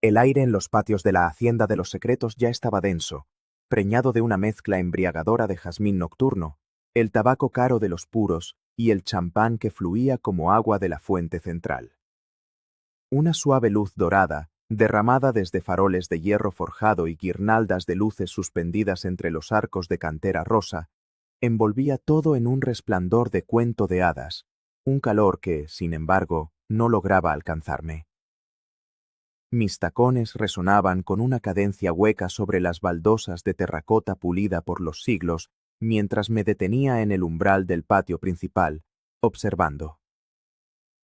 El aire en los patios de la Hacienda de los Secretos ya estaba denso, preñado de una mezcla embriagadora de jazmín nocturno, el tabaco caro de los puros y el champán que fluía como agua de la fuente central. Una suave luz dorada, derramada desde faroles de hierro forjado y guirnaldas de luces suspendidas entre los arcos de cantera rosa, envolvía todo en un resplandor de cuento de hadas, un calor que, sin embargo, no lograba alcanzarme. Mis tacones resonaban con una cadencia hueca sobre las baldosas de terracota pulida por los siglos mientras me detenía en el umbral del patio principal, observando.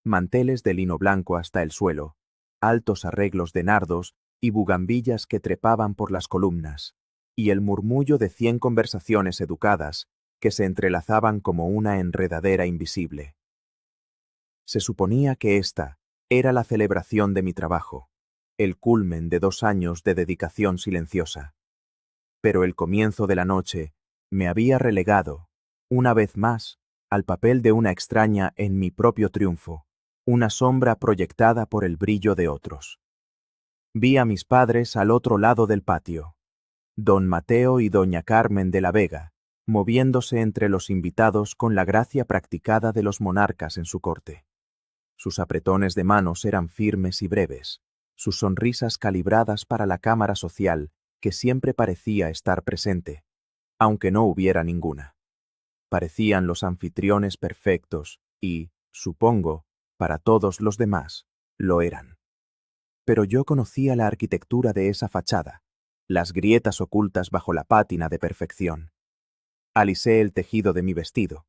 Manteles de lino blanco hasta el suelo, altos arreglos de nardos y bugambillas que trepaban por las columnas, y el murmullo de 100 conversaciones educadas que se entrelazaban como una enredadera invisible. Se suponía que esta era la celebración de mi trabajo, el culmen de 2 años de dedicación silenciosa. Pero el comienzo de la noche me había relegado, una vez más, al papel de una extraña en mi propio triunfo, una sombra proyectada por el brillo de otros. Vi a mis padres al otro lado del patio, don Mateo y doña Carmen de la Vega, moviéndose entre los invitados con la gracia practicada de los monarcas en su corte. Sus apretones de manos eran firmes y breves, sus sonrisas calibradas para la cámara social que siempre parecía estar presente, aunque no hubiera ninguna. Parecían los anfitriones perfectos y, supongo, para todos los demás, lo eran. Pero yo conocía la arquitectura de esa fachada, las grietas ocultas bajo la pátina de perfección. Alisé el tejido de mi vestido,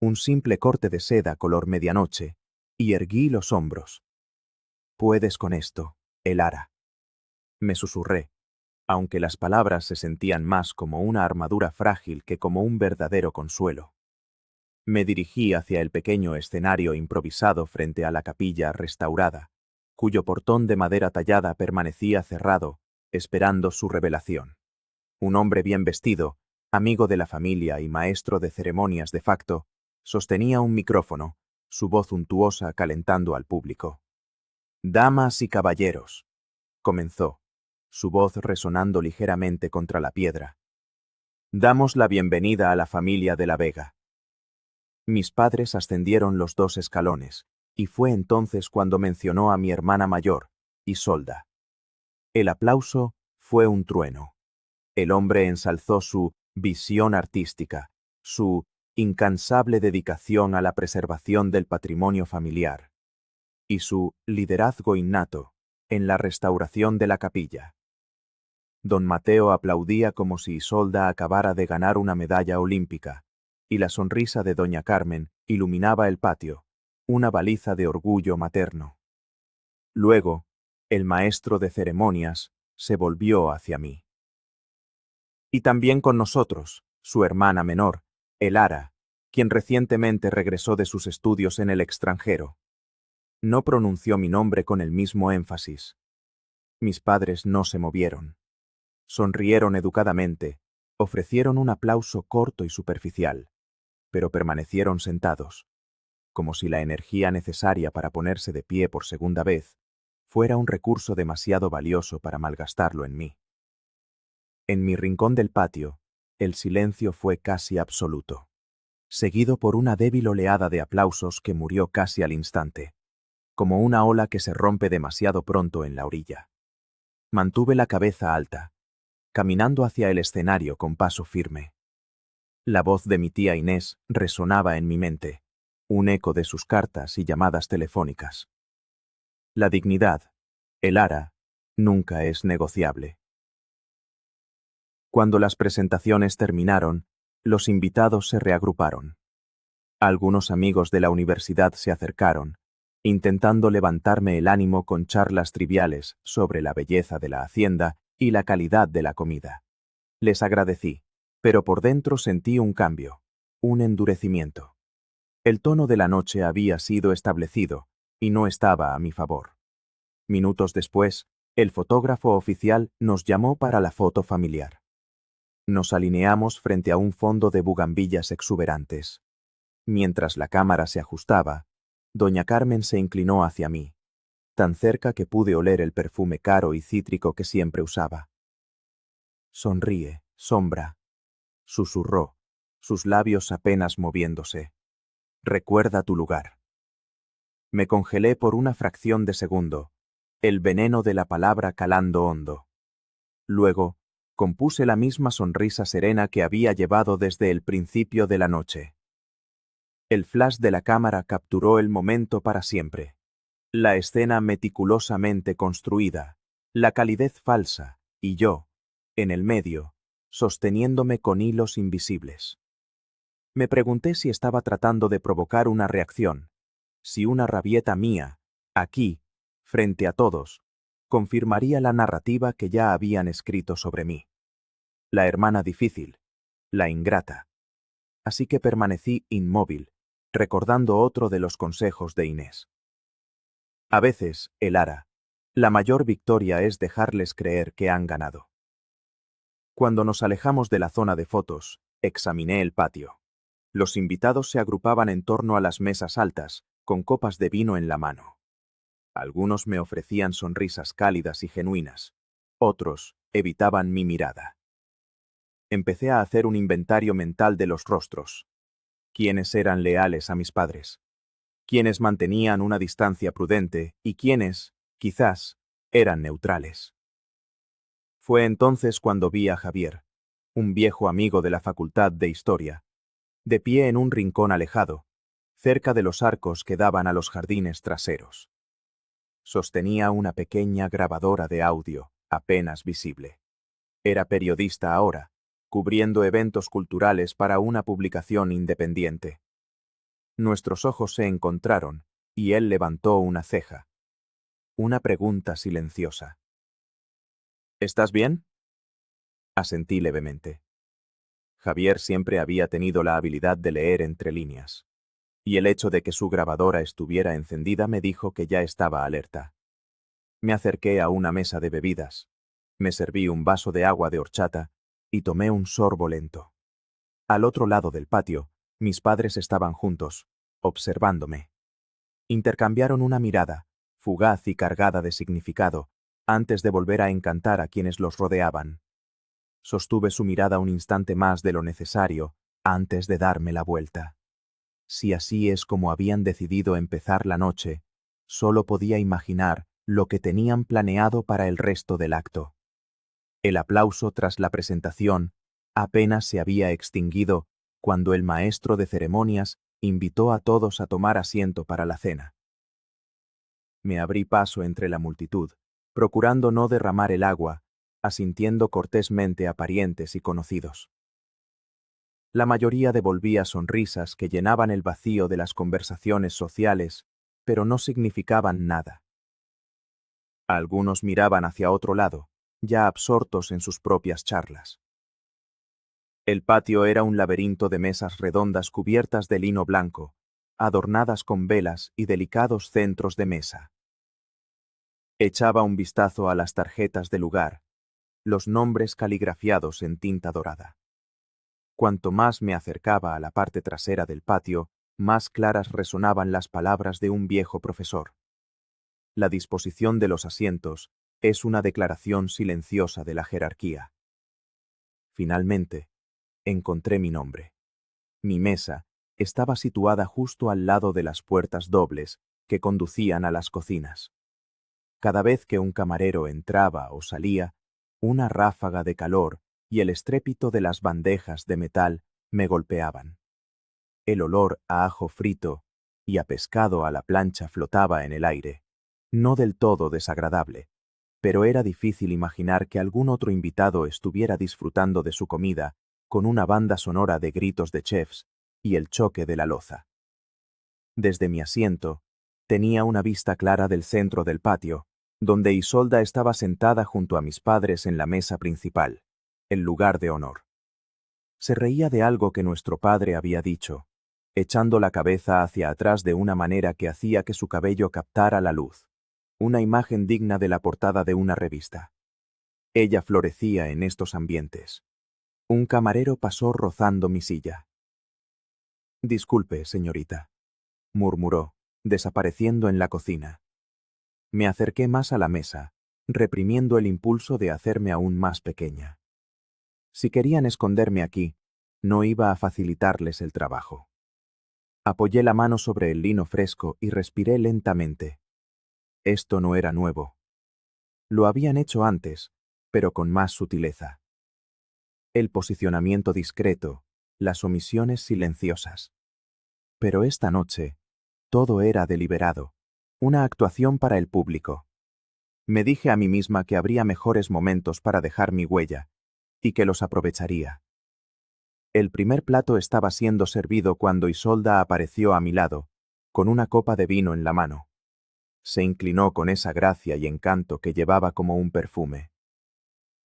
un simple corte de seda color medianoche, y erguí los hombros. «Puedes con esto, Elara», me susurré, aunque las palabras se sentían más como una armadura frágil que como un verdadero consuelo. Me dirigí hacia el pequeño escenario improvisado frente a la capilla restaurada, cuyo portón de madera tallada permanecía cerrado, esperando su revelación. Un hombre bien vestido, amigo de la familia y maestro de ceremonias de facto, sostenía un micrófono, su voz untuosa calentando al público. «Damas y caballeros», comenzó, su voz resonando ligeramente contra la piedra. «Damos la bienvenida a la familia de la Vega». Mis padres ascendieron los 2 escalones, y fue entonces cuando mencionó a mi hermana mayor, Isolda. El aplauso fue un trueno. El hombre ensalzó su visión artística, su incansable dedicación a la preservación del patrimonio familiar, y su liderazgo innato en la restauración de la capilla. Don Mateo aplaudía como si Isolda acabara de ganar una medalla olímpica, y la sonrisa de doña Carmen iluminaba el patio, una baliza de orgullo materno. Luego, el maestro de ceremonias se volvió hacia mí. Y también con nosotros, su hermana menor, Elara, quien recientemente regresó de sus estudios en el extranjero. No pronunció mi nombre con el mismo énfasis. Mis padres no se movieron. Sonrieron educadamente, ofrecieron un aplauso corto y superficial, pero permanecieron sentados, como si la energía necesaria para ponerse de pie por segunda vez fuera un recurso demasiado valioso para malgastarlo en mí. En mi rincón del patio, el silencio fue casi absoluto, seguido por una débil oleada de aplausos que murió casi al instante, como una ola que se rompe demasiado pronto en la orilla. Mantuve la cabeza alta, caminando hacia el escenario con paso firme. La voz de mi tía Inés resonaba en mi mente, un eco de sus cartas y llamadas telefónicas. La dignidad, Elara, nunca es negociable. Cuando las presentaciones terminaron, los invitados se reagruparon. Algunos amigos de la universidad se acercaron, intentando levantarme el ánimo con charlas triviales sobre la belleza de la hacienda y la calidad de la comida. Les agradecí, pero por dentro sentí un cambio, un endurecimiento. El tono de la noche había sido establecido y no estaba a mi favor. Minutos después, el fotógrafo oficial nos llamó para la foto familiar. Nos alineamos frente a un fondo de bugambillas exuberantes. Mientras la cámara se ajustaba, doña Carmen se inclinó hacia mí. tan cerca que pude oler el perfume caro y cítrico que siempre usaba. Sonríe, sombra, susurró, sus labios apenas moviéndose. Recuerda tu lugar. Me congelé por una fracción de segundo, el veneno de la palabra calando hondo. Luego, compuse la misma sonrisa serena que había llevado desde el principio de la noche. El flash de la cámara capturó el momento para siempre. La escena meticulosamente construida, la calidez falsa, y yo, en el medio, sosteniéndome con hilos invisibles. Me pregunté si estaba tratando de provocar una reacción, si una rabieta mía, aquí, frente a todos, confirmaría la narrativa que ya habían escrito sobre mí. La hermana difícil, la ingrata. Así que permanecí inmóvil, recordando otro de los consejos de Inés. A veces, Elara, la mayor victoria es dejarles creer que han ganado. Cuando nos alejamos de la zona de fotos, examiné el patio. Los invitados se agrupaban en torno a las mesas altas, con copas de vino en la mano. Algunos me ofrecían sonrisas cálidas y genuinas. Otros evitaban mi mirada. Empecé a hacer un inventario mental de los rostros. ¿Quiénes eran leales a mis padres? ¿Quiénes mantenían una distancia prudente? ¿Y quiénes, quizás, eran neutrales? Fue entonces cuando vi a Javier, un viejo amigo de la Facultad de Historia, de pie en un rincón alejado, cerca de los arcos que daban a los jardines traseros. Sostenía una pequeña grabadora de audio, apenas visible. Era periodista ahora, cubriendo eventos culturales para una publicación independiente. Nuestros ojos se encontraron, y él levantó una ceja. Una pregunta silenciosa. ¿Estás bien? Asentí levemente. Javier siempre había tenido la habilidad de leer entre líneas, y el hecho de que su grabadora estuviera encendida me dijo que ya estaba alerta. Me acerqué a una mesa de bebidas, me serví un vaso de agua de horchata y tomé un sorbo lento. Al otro lado del patio, mis padres estaban juntos, observándome. Intercambiaron una mirada, fugaz y cargada de significado, antes de volver a encantar a quienes los rodeaban. Sostuve su mirada un instante más de lo necesario, antes de darme la vuelta. Si así es como habían decidido empezar la noche, solo podía imaginar lo que tenían planeado para el resto del acto. El aplauso tras la presentación apenas se había extinguido cuando el maestro de ceremonias invitó a todos a tomar asiento para la cena. Me abrí paso entre la multitud, procurando no derramar el agua, asintiendo cortésmente a parientes y conocidos. La mayoría devolvía sonrisas que llenaban el vacío de las conversaciones sociales, pero no significaban nada. Algunos miraban hacia otro lado, ya absortos en sus propias charlas. El patio era un laberinto de mesas redondas cubiertas de lino blanco, adornadas con velas y delicados centros de mesa. Echaba un vistazo a las tarjetas de lugar, los nombres caligrafiados en tinta dorada. Cuanto más me acercaba a la parte trasera del patio, más claras resonaban las palabras de un viejo profesor. La disposición de los asientos es una declaración silenciosa de la jerarquía. Finalmente, encontré mi nombre. Mi mesa estaba situada justo al lado de las puertas dobles que conducían a las cocinas. Cada vez que un camarero entraba o salía, una ráfaga de calor y el estrépito de las bandejas de metal me golpeaban. El olor a ajo frito y a pescado a la plancha flotaba en el aire, no del todo desagradable, pero era difícil imaginar que algún otro invitado estuviera disfrutando de su comida con una banda sonora de gritos de chefs y el choque de la loza. Desde mi asiento, tenía una vista clara del centro del patio, donde Isolda estaba sentada junto a mis padres en la mesa principal, el lugar de honor. Se reía de algo que nuestro padre había dicho, echando la cabeza hacia atrás de una manera que hacía que su cabello captara la luz, una imagen digna de la portada de una revista. Ella florecía en estos ambientes. Un camarero pasó rozando mi silla. «Disculpe, señorita», murmuró, desapareciendo en la cocina. Me acerqué más a la mesa, reprimiendo el impulso de hacerme aún más pequeña. Si querían esconderme aquí, no iba a facilitarles el trabajo. Apoyé la mano sobre el lino fresco y respiré lentamente. Esto no era nuevo. Lo habían hecho antes, pero con más sutileza. El posicionamiento discreto, las omisiones silenciosas. Pero esta noche, todo era deliberado, una actuación para el público. Me dije a mí misma que habría mejores momentos para dejar mi huella, y que los aprovecharía. El primer plato estaba siendo servido cuando Isolda apareció a mi lado, con una copa de vino en la mano. Se inclinó con esa gracia y encanto que llevaba como un perfume.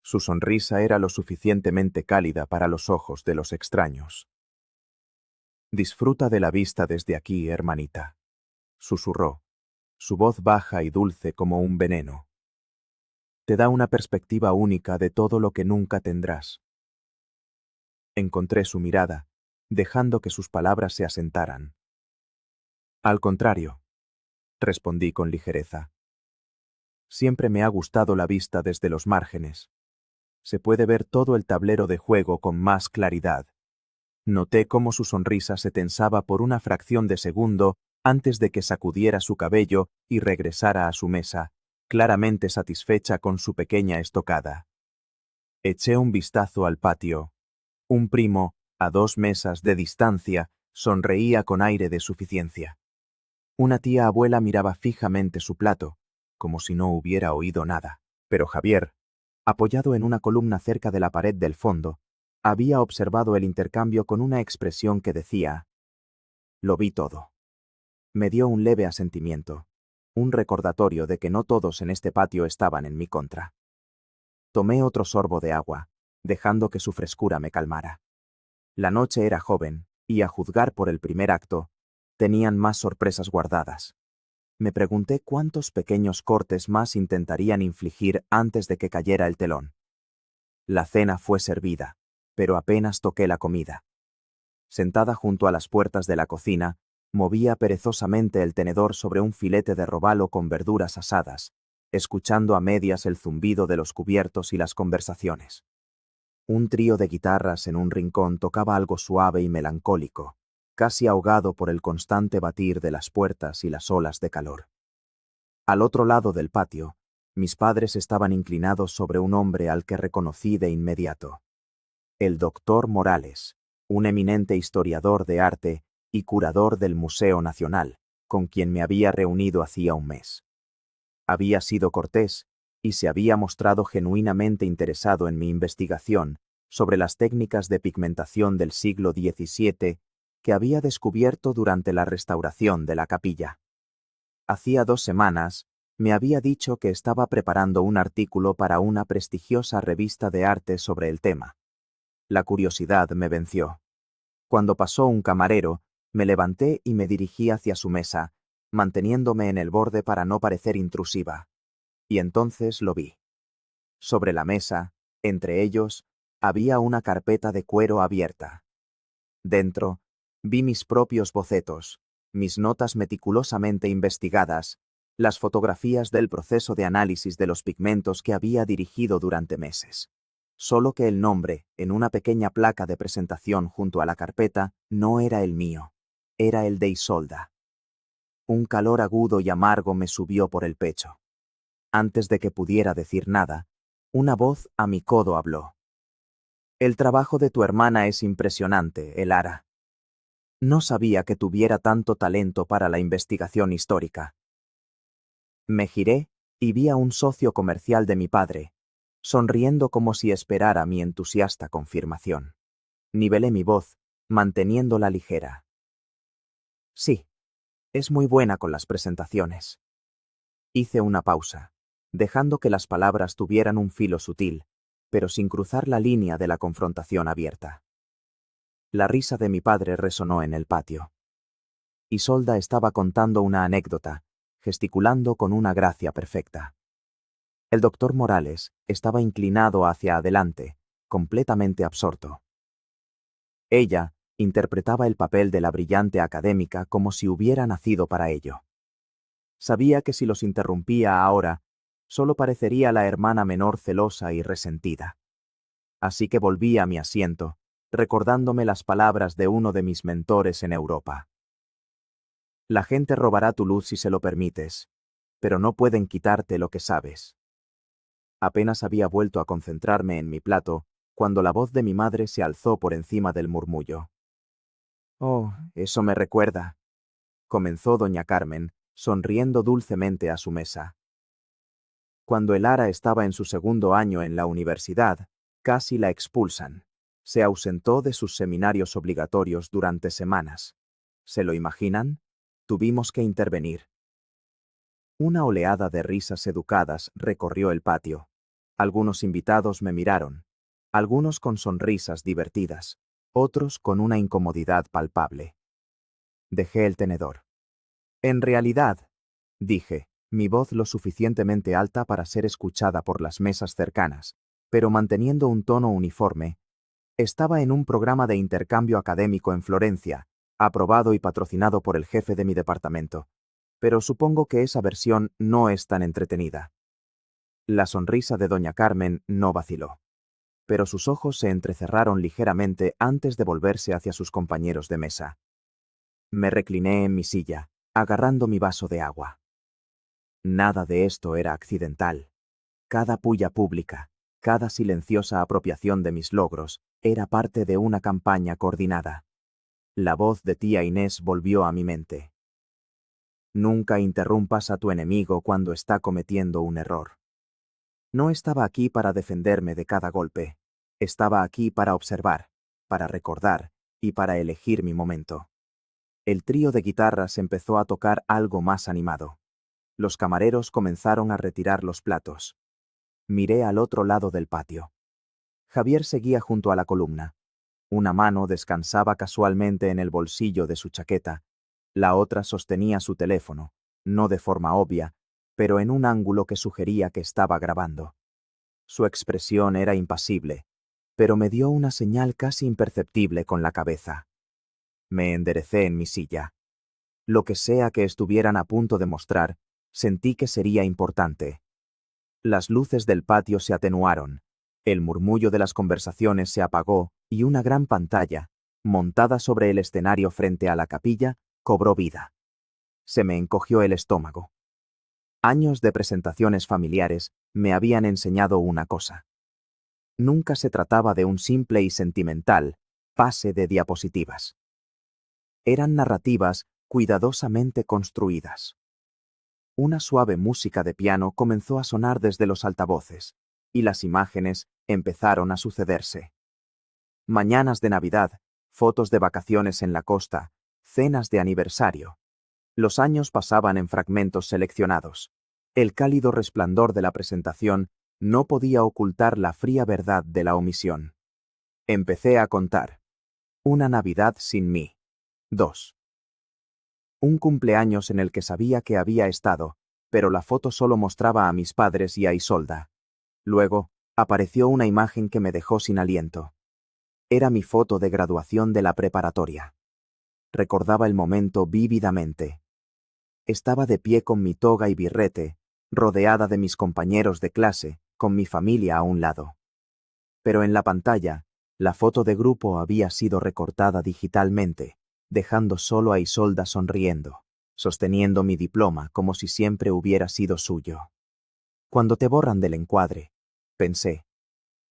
Su sonrisa era lo suficientemente cálida para los ojos de los extraños. «Disfruta de la vista desde aquí, hermanita», susurró, su voz baja y dulce como un veneno. «Te da una perspectiva única de todo lo que nunca tendrás». Encontré su mirada, dejando que sus palabras se asentaran. «Al contrario», respondí con ligereza. «Siempre me ha gustado la vista desde los márgenes. Se puede ver todo el tablero de juego con más claridad». Noté cómo su sonrisa se tensaba por una fracción de segundo antes de que sacudiera su cabello y regresara a su mesa, claramente satisfecha con su pequeña estocada. Eché un vistazo al patio. Un primo, a 2 mesas de distancia, sonreía con aire de suficiencia. Una tía abuela miraba fijamente su plato, como si no hubiera oído nada. Pero Javier, apoyado en una columna cerca de la pared del fondo, había observado el intercambio con una expresión que decía: «Lo vi todo». Me dio un leve asentimiento, un recordatorio de que no todos en este patio estaban en mi contra. Tomé otro sorbo de agua, dejando que su frescura me calmara. La noche era joven, y a juzgar por el primer acto, tenían más sorpresas guardadas. Me pregunté cuántos pequeños cortes más intentarían infligir antes de que cayera el telón. La cena fue servida, pero apenas toqué la comida. Sentada junto a las puertas de la cocina, movía perezosamente el tenedor sobre un filete de robalo con verduras asadas, escuchando a medias el zumbido de los cubiertos y las conversaciones. Un trío de guitarras en un rincón tocaba algo suave y melancólico, casi ahogado por el constante batir de las puertas y las olas de calor. Al otro lado del patio, mis padres estaban inclinados sobre un hombre al que reconocí de inmediato. El doctor Morales, un eminente historiador de arte y curador del Museo Nacional, con quien me había reunido hacía un mes. Había sido cortés y se había mostrado genuinamente interesado en mi investigación sobre las técnicas de pigmentación del siglo XVII que había descubierto durante la restauración de la capilla. Hacía 2 semanas me había dicho que estaba preparando un artículo para una prestigiosa revista de arte sobre el tema. La curiosidad me venció. Cuando pasó un camarero, me levanté y me dirigí hacia su mesa, manteniéndome en el borde para no parecer intrusiva. Y entonces lo vi. Sobre la mesa, entre ellos, había una carpeta de cuero abierta. Dentro, vi mis propios bocetos, mis notas meticulosamente investigadas, las fotografías del proceso de análisis de los pigmentos que había dirigido durante meses. Solo que el nombre, en una pequeña placa de presentación junto a la carpeta, no era el mío, era el de Isolda. Un calor agudo y amargo me subió por el pecho. Antes de que pudiera decir nada, una voz a mi codo habló. «El trabajo de tu hermana es impresionante, Elara. No sabía que tuviera tanto talento para la investigación histórica». Me giré y vi a un socio comercial de mi padre, sonriendo como si esperara mi entusiasta confirmación. Nivelé mi voz, manteniéndola ligera. «Sí, es muy buena con las presentaciones». Hice una pausa, dejando que las palabras tuvieran un filo sutil, pero sin cruzar la línea de la confrontación abierta. La risa de mi padre resonó en el patio. Isolda estaba contando una anécdota, gesticulando con una gracia perfecta. El doctor Morales estaba inclinado hacia adelante, completamente absorto. Ella interpretaba el papel de la brillante académica como si hubiera nacido para ello. Sabía que si los interrumpía ahora, solo parecería la hermana menor celosa y resentida. Así que volví a mi asiento, recordándome las palabras de uno de mis mentores en Europa. La gente robará tu luz si se lo permites, pero no pueden quitarte lo que sabes. Apenas había vuelto a concentrarme en mi plato, cuando la voz de mi madre se alzó por encima del murmullo. «Oh, eso me recuerda», comenzó doña Carmen, sonriendo dulcemente a su mesa. Cuando Elara estaba en su segundo año en la universidad, casi la expulsan. Se ausentó de sus seminarios obligatorios durante semanas. ¿Se lo imaginan? Tuvimos que intervenir. Una oleada de risas educadas recorrió el patio. Algunos invitados me miraron, algunos con sonrisas divertidas, otros con una incomodidad palpable. Dejé el tenedor. En realidad, dije, mi voz lo suficientemente alta para ser escuchada por las mesas cercanas, pero manteniendo un tono uniforme, estaba en un programa de intercambio académico en Florencia, aprobado y patrocinado por el jefe de mi departamento, pero supongo que esa versión no es tan entretenida. La sonrisa de doña Carmen no vaciló, pero sus ojos se entrecerraron ligeramente antes de volverse hacia sus compañeros de mesa. Me recliné en mi silla, agarrando mi vaso de agua. Nada de esto era accidental. Cada pulla pública, cada silenciosa apropiación de mis logros, era parte de una campaña coordinada. La voz de tía Inés volvió a mi mente. Nunca interrumpas a tu enemigo cuando está cometiendo un error. No estaba aquí para defenderme de cada golpe. Estaba aquí para observar, para recordar y para elegir mi momento. El trío de guitarras empezó a tocar algo más animado. Los camareros comenzaron a retirar los platos. Miré al otro lado del patio. Javier seguía junto a la columna. Una mano descansaba casualmente en el bolsillo de su chaqueta. La otra sostenía su teléfono, no de forma obvia, pero en un ángulo que sugería que estaba grabando. Su expresión era impasible, pero me dio una señal casi imperceptible con la cabeza. Me enderecé en mi silla. Lo que sea que estuvieran a punto de mostrar, sentí que sería importante. Las luces del patio se atenuaron, el murmullo de las conversaciones se apagó y una gran pantalla, montada sobre el escenario frente a la capilla, cobró vida. Se me encogió el estómago. Años de presentaciones familiares me habían enseñado una cosa. Nunca se trataba de un simple y sentimental pase de diapositivas. Eran narrativas cuidadosamente construidas. Una suave música de piano comenzó a sonar desde los altavoces, y las imágenes empezaron a sucederse. Mañanas de Navidad, fotos de vacaciones en la costa, cenas de aniversario. Los años pasaban en fragmentos seleccionados. El cálido resplandor de la presentación no podía ocultar la fría verdad de la omisión. Empecé a contar. Una Navidad sin mí. 2. Un cumpleaños en el que sabía que había estado, pero la foto solo mostraba a mis padres y a Isolda. Luego, apareció una imagen que me dejó sin aliento. Era mi foto de graduación de la preparatoria. Recordaba el momento vívidamente. Estaba de pie con mi toga y birrete, rodeada de mis compañeros de clase, con mi familia a un lado. Pero en la pantalla, la foto de grupo había sido recortada digitalmente, dejando solo a Isolda sonriendo, sosteniendo mi diploma como si siempre hubiera sido suyo. Cuando te borran del encuadre, pensé,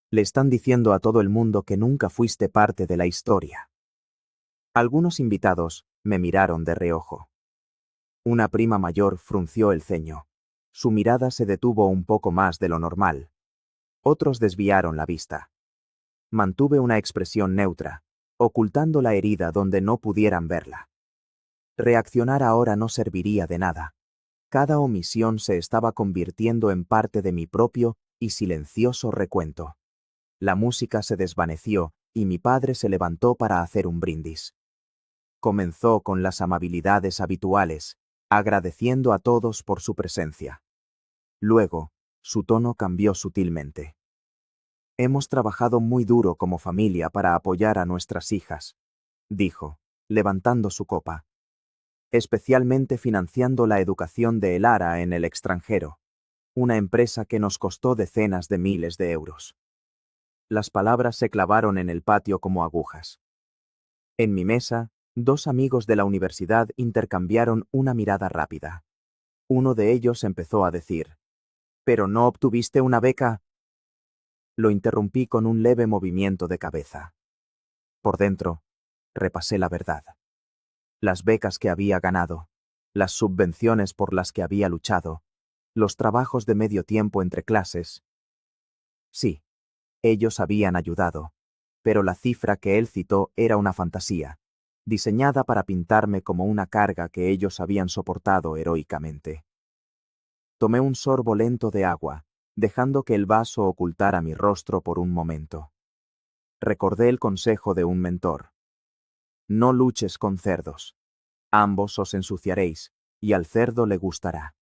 le están diciendo a todo el mundo que nunca fuiste parte de la historia. Algunos invitados me miraron de reojo. Una prima mayor frunció el ceño. Su mirada se detuvo un poco más de lo normal. Otros desviaron la vista. Mantuve una expresión neutra, ocultando la herida donde no pudieran verla. Reaccionar ahora no serviría de nada. Cada omisión se estaba convirtiendo en parte de mi propio y silencioso recuento. La música se desvaneció y mi padre se levantó para hacer un brindis. Comenzó con las amabilidades habituales, agradeciendo a todos por su presencia. Luego, su tono cambió sutilmente. Hemos trabajado muy duro como familia para apoyar a nuestras hijas, dijo, levantando su copa. especialmente financiando la educación de Elara en el extranjero, una empresa que nos costó decenas de miles de euros. Las palabras se clavaron en el patio como agujas. En mi mesa, dos amigos de la universidad intercambiaron una mirada rápida. Uno de ellos empezó a decir: ¿pero no obtuviste una beca? Lo interrumpí con un leve movimiento de cabeza. Por dentro, repasé la verdad. Las becas que había ganado, las subvenciones por las que había luchado, los trabajos de medio tiempo entre clases. Sí, ellos habían ayudado, pero la cifra que él citó era una fantasía, diseñada para pintarme como una carga que ellos habían soportado heroicamente. Tomé un sorbo lento de agua, dejando que el vaso ocultara mi rostro por un momento. Recordé el consejo de un mentor. No luches con cerdos. Ambos os ensuciaréis, y al cerdo le gustará.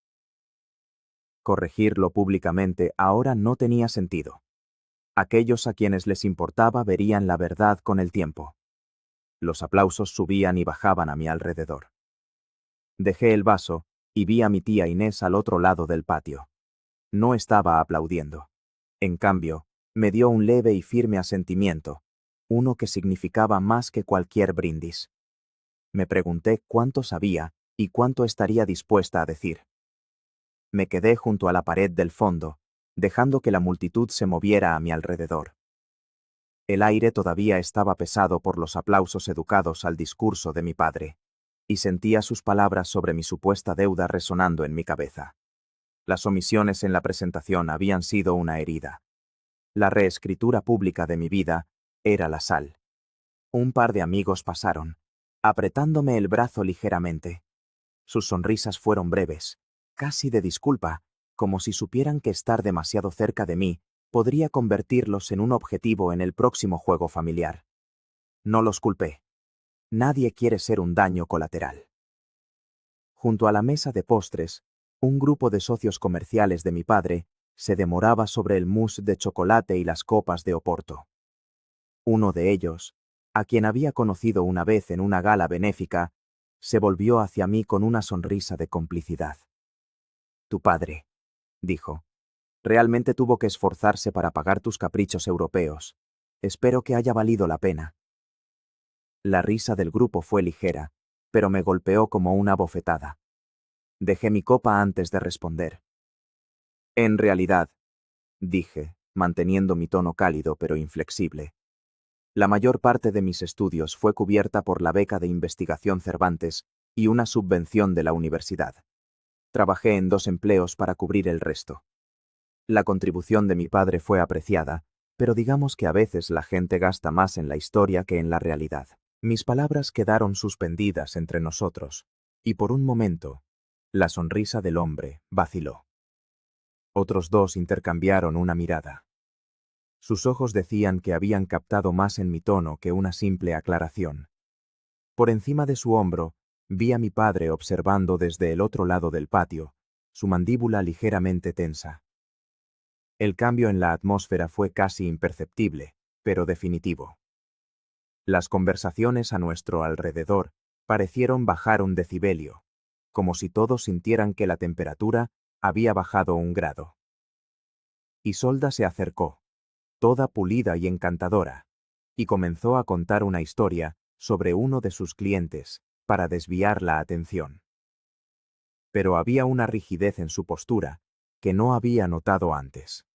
Corregirlo públicamente ahora no tenía sentido. Aquellos a quienes les importaba verían la verdad con el tiempo. Los aplausos subían y bajaban a mi alrededor. Dejé el vaso y vi a mi tía Inés al otro lado del patio. No estaba aplaudiendo. En cambio, me dio un leve y firme asentimiento, uno que significaba más que cualquier brindis. Me pregunté cuánto sabía y cuánto estaría dispuesta a decir. Me quedé junto a la pared del fondo, dejando que la multitud se moviera a mi alrededor. El aire todavía estaba pesado por los aplausos educados al discurso de mi padre, y sentía sus palabras sobre mi supuesta deuda resonando en mi cabeza. Las omisiones en la presentación habían sido una herida. La reescritura pública de mi vida era la sal. Un par de amigos pasaron, apretándome el brazo ligeramente. Sus sonrisas fueron breves, casi de disculpa, como si supieran que estar demasiado cerca de mí podría convertirlos en un objetivo en el próximo juego familiar. No los culpé. Nadie quiere ser un daño colateral. Junto a la mesa de postres, un grupo de socios comerciales de mi padre se demoraba sobre el mousse de chocolate y las copas de Oporto. Uno de ellos, a quien había conocido una vez en una gala benéfica, se volvió hacia mí con una sonrisa de complicidad. Tu padre, dijo, realmente tuvo que esforzarse para pagar tus caprichos europeos. Espero que haya valido la pena. La risa del grupo fue ligera, pero me golpeó como una bofetada. Dejé mi copa antes de responder. En realidad, dije, manteniendo mi tono cálido pero inflexible, la mayor parte de mis estudios fue cubierta por la beca de investigación Cervantes y una subvención de la universidad. Trabajé en 2 empleos para cubrir el resto. La contribución de mi padre fue apreciada, pero digamos que a veces la gente gasta más en la historia que en la realidad. Mis palabras quedaron suspendidas entre nosotros, y por un momento, la sonrisa del hombre vaciló. Otros 2 intercambiaron una mirada. Sus ojos decían que habían captado más en mi tono que una simple aclaración. Por encima de su hombro, vi a mi padre observando desde el otro lado del patio, su mandíbula ligeramente tensa. El cambio en la atmósfera fue casi imperceptible, pero definitivo. Las conversaciones a nuestro alrededor parecieron bajar un decibelio, como si todos sintieran que la temperatura había bajado 1 grado. Isolda se acercó, toda pulida y encantadora, y comenzó a contar una historia sobre uno de sus clientes, para desviar la atención. Pero había una rigidez en su postura que no había notado antes.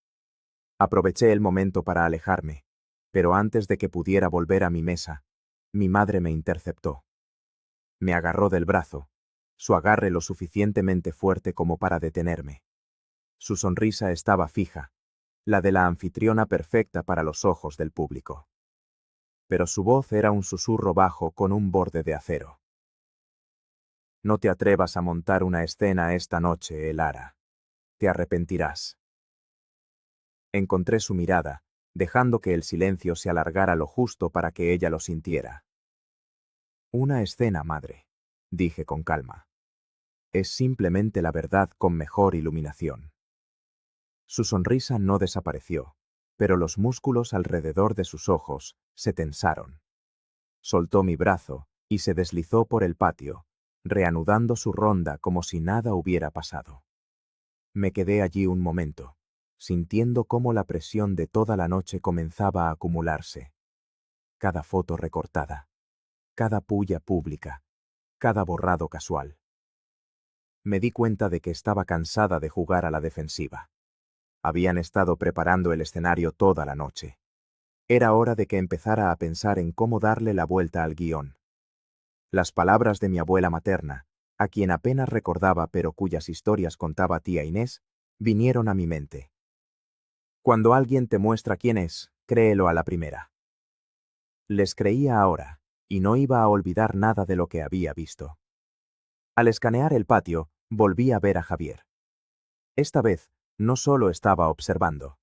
Aproveché el momento para alejarme, pero antes de que pudiera volver a mi mesa, mi madre me interceptó. Me agarró del brazo, su agarre lo suficientemente fuerte como para detenerme. Su sonrisa estaba fija, la de la anfitriona perfecta para los ojos del público. Pero su voz era un susurro bajo con un borde de acero. No te atrevas a montar una escena esta noche, Elara. Te arrepentirás. Encontré su mirada, dejando que el silencio se alargara lo justo para que ella lo sintiera. Una escena, madre, dije con calma. Es simplemente la verdad con mejor iluminación. Su sonrisa no desapareció, pero los músculos alrededor de sus ojos se tensaron. Soltó mi brazo y se deslizó por el patio, reanudando su ronda como si nada hubiera pasado. Me quedé allí un momento, sintiendo cómo la presión de toda la noche comenzaba a acumularse. Cada foto recortada, cada puya pública, cada borrado casual. Me di cuenta de que estaba cansada de jugar a la defensiva. Habían estado preparando el escenario toda la noche. Era hora de que empezara a pensar en cómo darle la vuelta al guión. Las palabras de mi abuela materna, a quien apenas recordaba pero cuyas historias contaba tía Inés, vinieron a mi mente. Cuando alguien te muestra quién es, créelo a la primera. Les creía ahora, y no iba a olvidar nada de lo que había visto. Al escanear el patio, volví a ver a Javier. Esta vez, no solo estaba observando.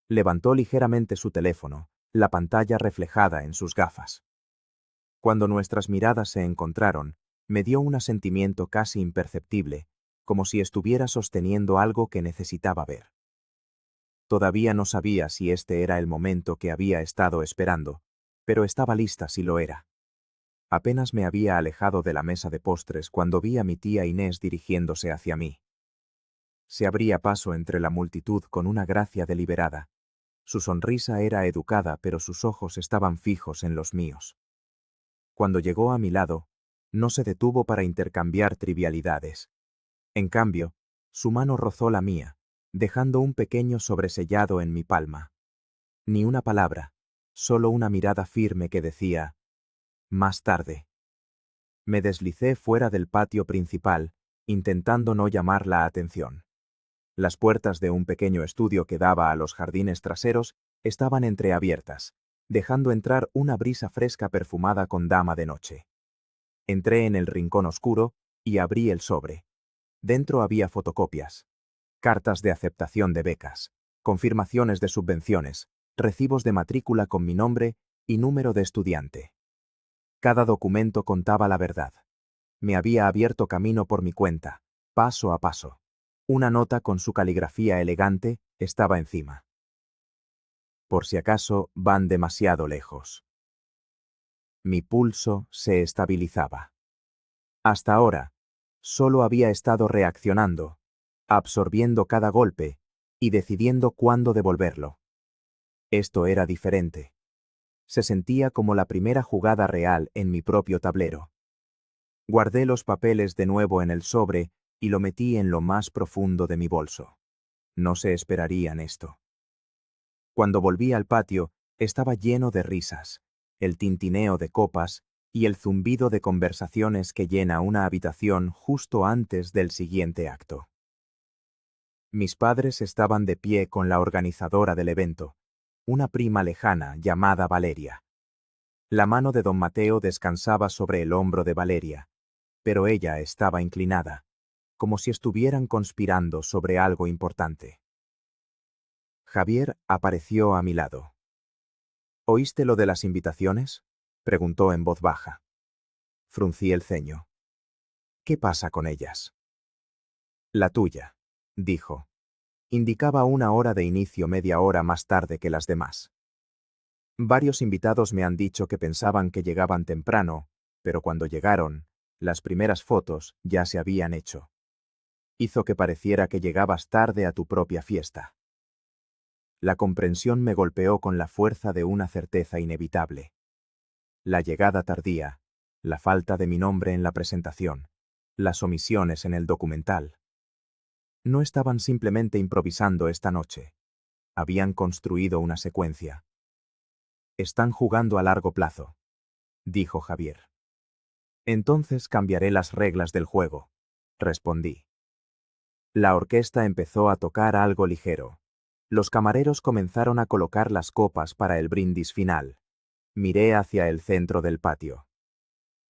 Levantó ligeramente su teléfono, la pantalla reflejada en sus gafas. Cuando nuestras miradas se encontraron, me dio un asentimiento casi imperceptible, como si estuviera sosteniendo algo que necesitaba ver. Todavía no sabía si este era el momento que había estado esperando, pero estaba lista si lo era. Apenas me había alejado de la mesa de postres cuando vi a mi tía Inés dirigiéndose hacia mí. Se abría paso entre la multitud con una gracia deliberada. Su sonrisa era educada, pero sus ojos estaban fijos en los míos. Cuando llegó a mi lado, no se detuvo para intercambiar trivialidades. En cambio, su mano rozó la mía, dejando un pequeño sobresellado en mi palma. Ni una palabra, solo una mirada firme que decía, más tarde. Me deslicé fuera del patio principal, intentando no llamar la atención. Las puertas de un pequeño estudio que daba a los jardines traseros estaban entreabiertas, dejando entrar una brisa fresca perfumada con dama de noche. Entré en el rincón oscuro y abrí el sobre. Dentro había fotocopias, cartas de aceptación de becas, confirmaciones de subvenciones, recibos de matrícula con mi nombre y número de estudiante. Cada documento contaba la verdad. Me había abierto camino por mi cuenta, paso a paso. Una nota con su caligrafía elegante estaba encima. Por si acaso van demasiado lejos. Mi pulso se estabilizaba. Hasta ahora, solo había estado reaccionando, absorbiendo cada golpe y decidiendo cuándo devolverlo. Esto era diferente. Se sentía como la primera jugada real en mi propio tablero. Guardé los papeles de nuevo en el sobre y lo metí en lo más profundo de mi bolso. No se esperarían esto. Cuando volví al patio, estaba lleno de risas, el tintineo de copas y el zumbido de conversaciones que llena una habitación justo antes del siguiente acto. Mis padres estaban de pie con la organizadora del evento, una prima lejana llamada Valeria. La mano de don Mateo descansaba sobre el hombro de Valeria, pero ella estaba inclinada, como si estuvieran conspirando sobre algo importante. Javier apareció a mi lado. ¿Oíste lo de las invitaciones?, preguntó en voz baja. Fruncí el ceño. ¿Qué pasa con ellas? La tuya, dijo. Indicaba una hora de inicio media hora más tarde que las demás. Varios invitados me han dicho que pensaban que llegaban temprano, pero cuando llegaron, las primeras fotos ya se habían hecho. Hizo que pareciera que llegabas tarde a tu propia fiesta. La comprensión me golpeó con la fuerza de una certeza inevitable. La llegada tardía, la falta de mi nombre en la presentación, las omisiones en el documental. No estaban simplemente improvisando esta noche. Habían construido una secuencia. Están jugando a largo plazo, dijo Javier. Entonces cambiaré las reglas del juego, respondí. La orquesta empezó a tocar algo ligero. Los camareros comenzaron a colocar las copas para el brindis final. Miré hacia el centro del patio.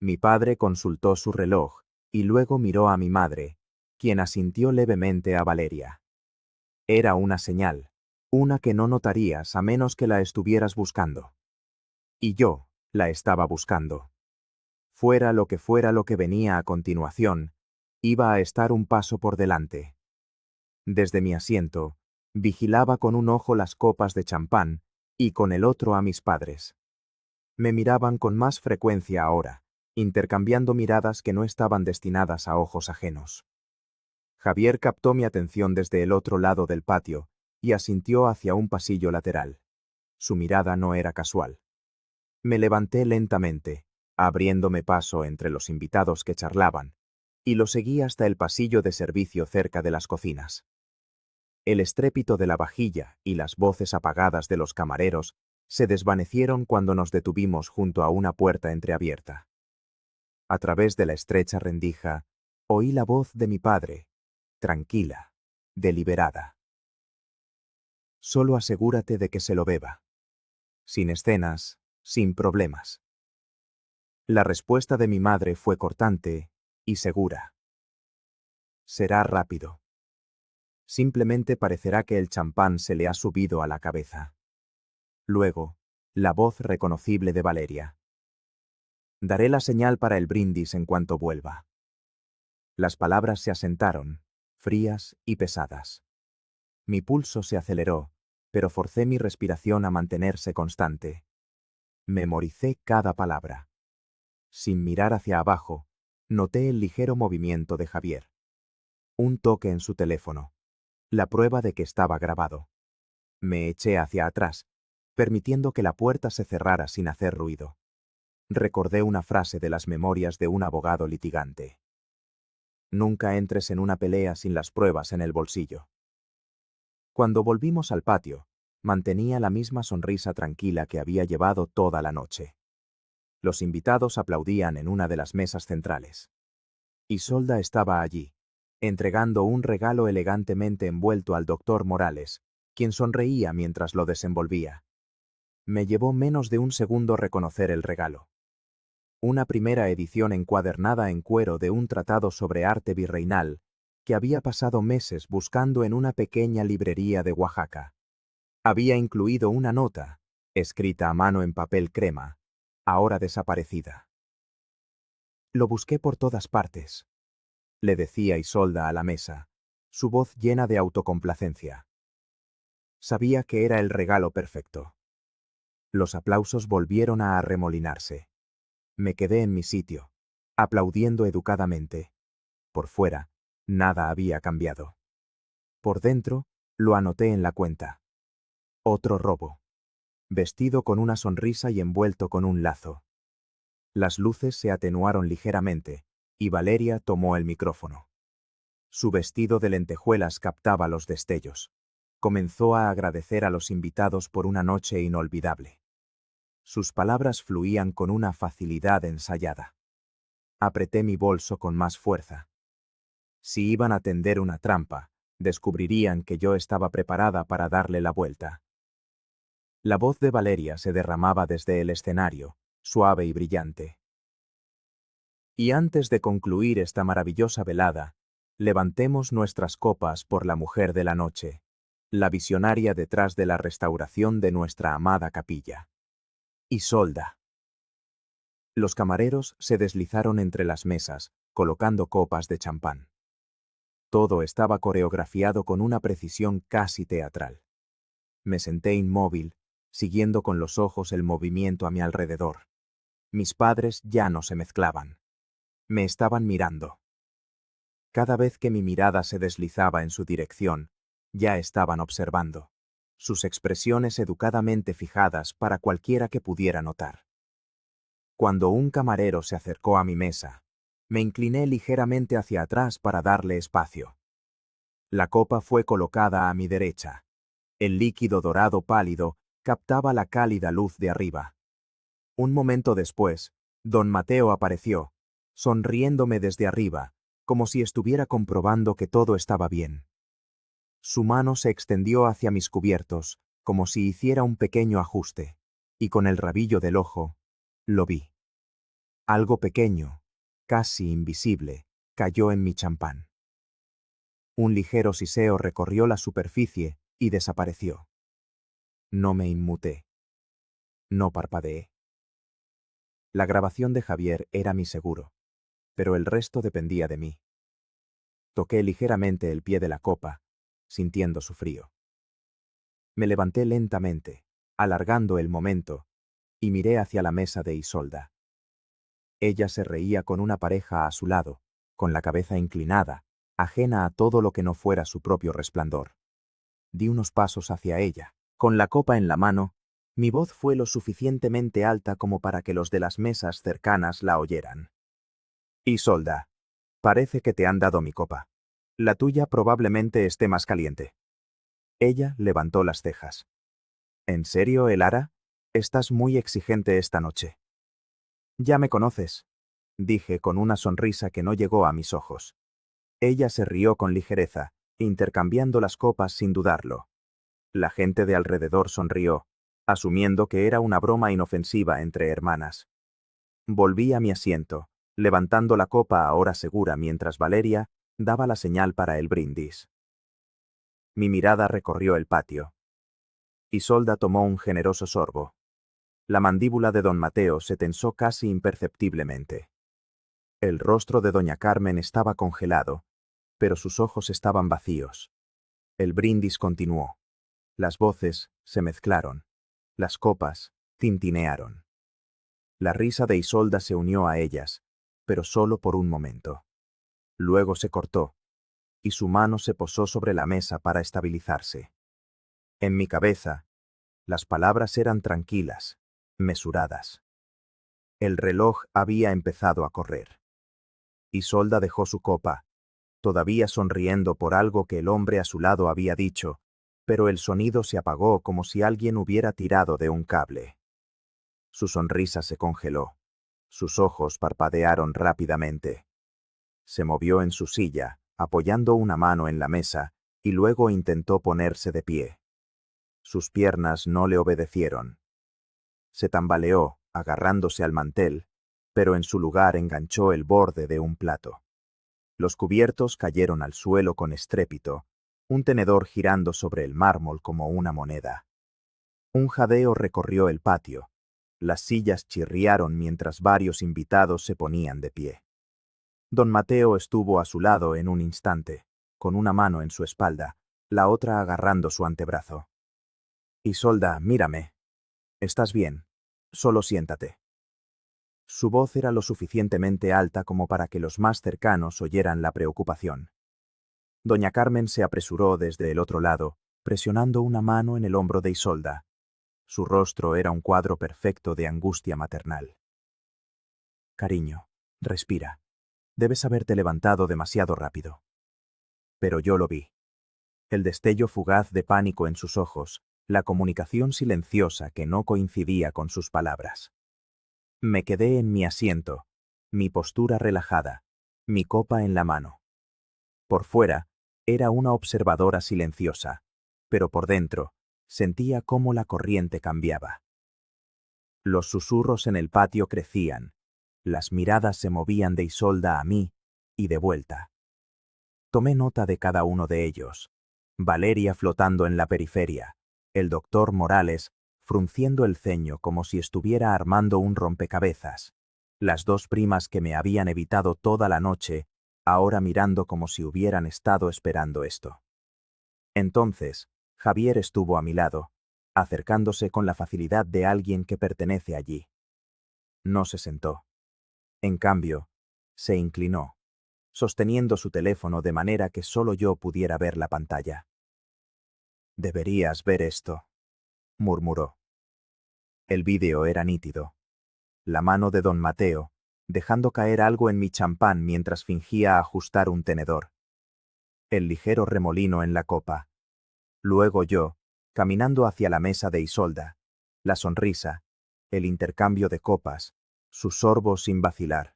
Mi padre consultó su reloj y luego miró a mi madre, quien asintió levemente a Valeria. Era una señal, una que no notarías a menos que la estuvieras buscando. Y yo la estaba buscando. Fuera lo que venía a continuación, iba a estar un paso por delante. Desde mi asiento, vigilaba con un ojo las copas de champán y con el otro a mis padres. Me miraban con más frecuencia ahora, intercambiando miradas que no estaban destinadas a ojos ajenos. Javier captó mi atención desde el otro lado del patio y asintió hacia un pasillo lateral. Su mirada no era casual. Me levanté lentamente, abriéndome paso entre los invitados que charlaban, y lo seguí hasta el pasillo de servicio cerca de las cocinas. El estrépito de la vajilla y las voces apagadas de los camareros se desvanecieron cuando nos detuvimos junto a una puerta entreabierta. A través de la estrecha rendija, oí la voz de mi padre, tranquila, deliberada. Solo asegúrate de que se lo beba. Sin escenas, sin problemas. La respuesta de mi madre fue cortante y segura. Será rápido. Simplemente parecerá que el champán se le ha subido a la cabeza. Luego, la voz reconocible de Valeria. Daré la señal para el brindis en cuanto vuelva. Las palabras se asentaron, frías y pesadas. Mi pulso se aceleró, pero forcé mi respiración a mantenerse constante. Memoricé cada palabra. Sin mirar hacia abajo, noté el ligero movimiento de Javier. Un toque en su teléfono. La prueba de que estaba grabado. Me eché hacia atrás, permitiendo que la puerta se cerrara sin hacer ruido. Recordé una frase de las memorias de un abogado litigante. Nunca entres en una pelea sin las pruebas en el bolsillo. Cuando volvimos al patio, mantenía la misma sonrisa tranquila que había llevado toda la noche. Los invitados aplaudían en una de las mesas centrales. Isolda estaba allí, entregando un regalo elegantemente envuelto al doctor Morales, quien sonreía mientras lo desenvolvía. Me llevó menos de un segundo reconocer el regalo. Una primera edición encuadernada en cuero de un tratado sobre arte virreinal que había pasado meses buscando en una pequeña librería de Oaxaca. Había incluido una nota, escrita a mano en papel crema, ahora desaparecida. Lo busqué por todas partes, le decía Isolda a la mesa, su voz llena de autocomplacencia. Sabía que era el regalo perfecto. Los aplausos volvieron a arremolinarse. Me quedé en mi sitio, aplaudiendo educadamente. Por fuera, nada había cambiado. Por dentro, lo anoté en la cuenta. Otro robo. Vestido con una sonrisa y envuelto con un lazo. Las luces se atenuaron ligeramente, y Valeria tomó el micrófono. Su vestido de lentejuelas captaba los destellos. Comenzó a agradecer a los invitados por una noche inolvidable. Sus palabras fluían con una facilidad ensayada. Apreté mi bolso con más fuerza. Si iban a tender una trampa, descubrirían que yo estaba preparada para darle la vuelta. La voz de Valeria se derramaba desde el escenario, suave y brillante. Y antes de concluir esta maravillosa velada, levantemos nuestras copas por la mujer de la noche, la visionaria detrás de la restauración de nuestra amada capilla. Isolda. Los camareros se deslizaron entre las mesas, colocando copas de champán. Todo estaba coreografiado con una precisión casi teatral. Me senté inmóvil, siguiendo con los ojos el movimiento a mi alrededor. Mis padres ya no se mezclaban. Me estaban mirando. Cada vez que mi mirada se deslizaba en su dirección, ya estaban observando, sus expresiones educadamente fijadas para cualquiera que pudiera notar. Cuando un camarero se acercó a mi mesa, me incliné ligeramente hacia atrás para darle espacio. La copa fue colocada a mi derecha. El líquido dorado pálido captaba la cálida luz de arriba. Un momento después, don Mateo apareció, sonriéndome desde arriba, como si estuviera comprobando que todo estaba bien. Su mano se extendió hacia mis cubiertos, como si hiciera un pequeño ajuste, y con el rabillo del ojo, lo vi. Algo pequeño, casi invisible, cayó en mi champán. Un ligero siseo recorrió la superficie y desapareció. No me inmuté. No parpadeé. La grabación de Javier era mi seguro, pero el resto dependía de mí. Toqué ligeramente el pie de la copa, sintiendo su frío. Me levanté lentamente, alargando el momento, y miré hacia la mesa de Isolda. Ella se reía con una pareja a su lado, con la cabeza inclinada, ajena a todo lo que no fuera su propio resplandor. Di unos pasos hacia ella. Con la copa en la mano, mi voz fue lo suficientemente alta como para que los de las mesas cercanas la oyeran. Isolda, parece que te han dado mi copa. La tuya probablemente esté más caliente. Ella levantó las cejas. ¿En serio, Elara? Estás muy exigente esta noche. Ya me conoces, dije con una sonrisa que no llegó a mis ojos. Ella se rió con ligereza, intercambiando las copas sin dudarlo. La gente de alrededor sonrió, asumiendo que era una broma inofensiva entre hermanas. Volví a mi asiento, levantando la copa ahora segura mientras Valeria daba la señal para el brindis. Mi mirada recorrió el patio. Isolda tomó un generoso sorbo. La mandíbula de don Mateo se tensó casi imperceptiblemente. El rostro de doña Carmen estaba congelado, pero sus ojos estaban vacíos. El brindis continuó. Las voces se mezclaron. Las copas tintinearon. La risa de Isolda se unió a ellas, pero solo por un momento. Luego se cortó, y su mano se posó sobre la mesa para estabilizarse. En mi cabeza, las palabras eran tranquilas, mesuradas. El reloj había empezado a correr. Isolda dejó su copa, todavía sonriendo por algo que el hombre a su lado había dicho, pero el sonido se apagó como si alguien hubiera tirado de un cable. Su sonrisa se congeló. Sus ojos parpadearon rápidamente. Se movió en su silla, apoyando una mano en la mesa, y luego intentó ponerse de pie. Sus piernas no le obedecieron. Se tambaleó, agarrándose al mantel, pero en su lugar enganchó el borde de un plato. Los cubiertos cayeron al suelo con estrépito, un tenedor girando sobre el mármol como una moneda. Un jadeo recorrió el patio. Las sillas chirriaron mientras varios invitados se ponían de pie. Don Mateo estuvo a su lado en un instante, con una mano en su espalda, la otra agarrando su antebrazo. Isolda, mírame. Estás bien. Solo siéntate. Su voz era lo suficientemente alta como para que los más cercanos oyeran la preocupación. Doña Carmen se apresuró desde el otro lado, presionando una mano en el hombro de Isolda. Su rostro era un cuadro perfecto de angustia maternal. Cariño, respira. Debes haberte levantado demasiado rápido. Pero yo lo vi. El destello fugaz de pánico en sus ojos, la comunicación silenciosa que no coincidía con sus palabras. Me quedé en mi asiento, mi postura relajada, mi copa en la mano. Por fuera, era una observadora silenciosa, pero por dentro, sentía cómo la corriente cambiaba. Los susurros en el patio crecían, las miradas se movían de Isolda a mí y de vuelta. Tomé nota de cada uno de ellos. Valeria flotando en la periferia, el doctor Morales frunciendo el ceño como si estuviera armando un rompecabezas, las dos primas que me habían evitado toda la noche, ahora mirando como si hubieran estado esperando esto. Entonces, Javier estuvo a mi lado, acercándose con la facilidad de alguien que pertenece allí. No se sentó. En cambio, se inclinó, sosteniendo su teléfono de manera que solo yo pudiera ver la pantalla. «Deberías ver esto», murmuró. El vídeo era nítido. La mano de don Mateo, dejando caer algo en mi champán mientras fingía ajustar un tenedor. El ligero remolino en la copa. Luego yo, caminando hacia la mesa de Isolda, la sonrisa, el intercambio de copas, su sorbo sin vacilar.